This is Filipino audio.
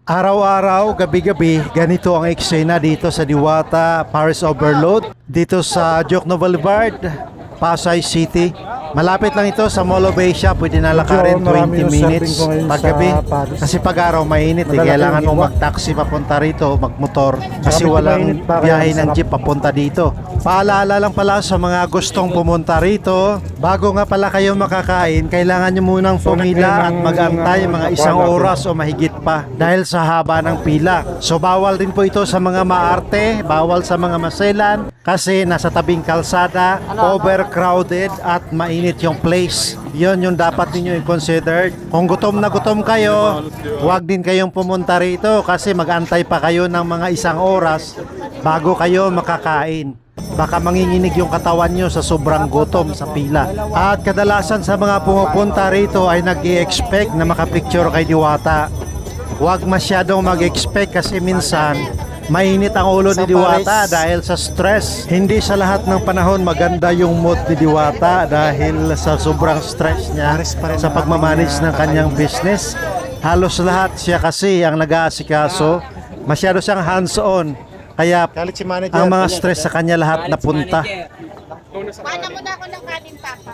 Araw-araw, gabi-gabi, ganito ang eksena dito sa Diwata Paris Overload, dito sa Jokno Boulevard, Pasay City. Malapit lang ito sa Mall of Asia, pwede na lakarin 20 minutes paggabi. Kasi pag araw mainit, kailangan mo mag-taxi papunta rito, magmotor. Kasi walang biyahe ng jeep papunta dito. Paalala lang pala sa mga gustong pumunta rito, bago nga pala kayo makakain, kailangan nyo munang pumila at mag-antay mga isang oras o mahigit pa dahil sa haba ng pila. So bawal din po ito sa mga maarte, bawal sa mga maselan kasi nasa tabing kalsada, overcrowded at mainit yung place. Yon yung dapat ninyo i-consider. Kung gutom na gutom kayo, huwag din kayong pumunta rito kasi mag-antay pa kayo ng mga isang oras bago kayo makakain. Baka manginginig yung katawan nyo sa sobrang gutom sa pila. At kadalasan sa mga pumupunta rito ay nag-i-expect na makapicture kay Diwata. Huwag masyadong mag-expect kasi minsan mainit ang ulo ni Diwata dahil sa stress. Hindi sa lahat ng panahon maganda yung mood ni Diwata dahil sa sobrang stress niya sa pagmamanage ng kanyang business. Halos lahat siya kasi ang nag-aasikaso. Masyado siyang hands-on. Kaya ang mga stress sa kanya lahat napunta. Paano mo na ako ng kanin, Papa?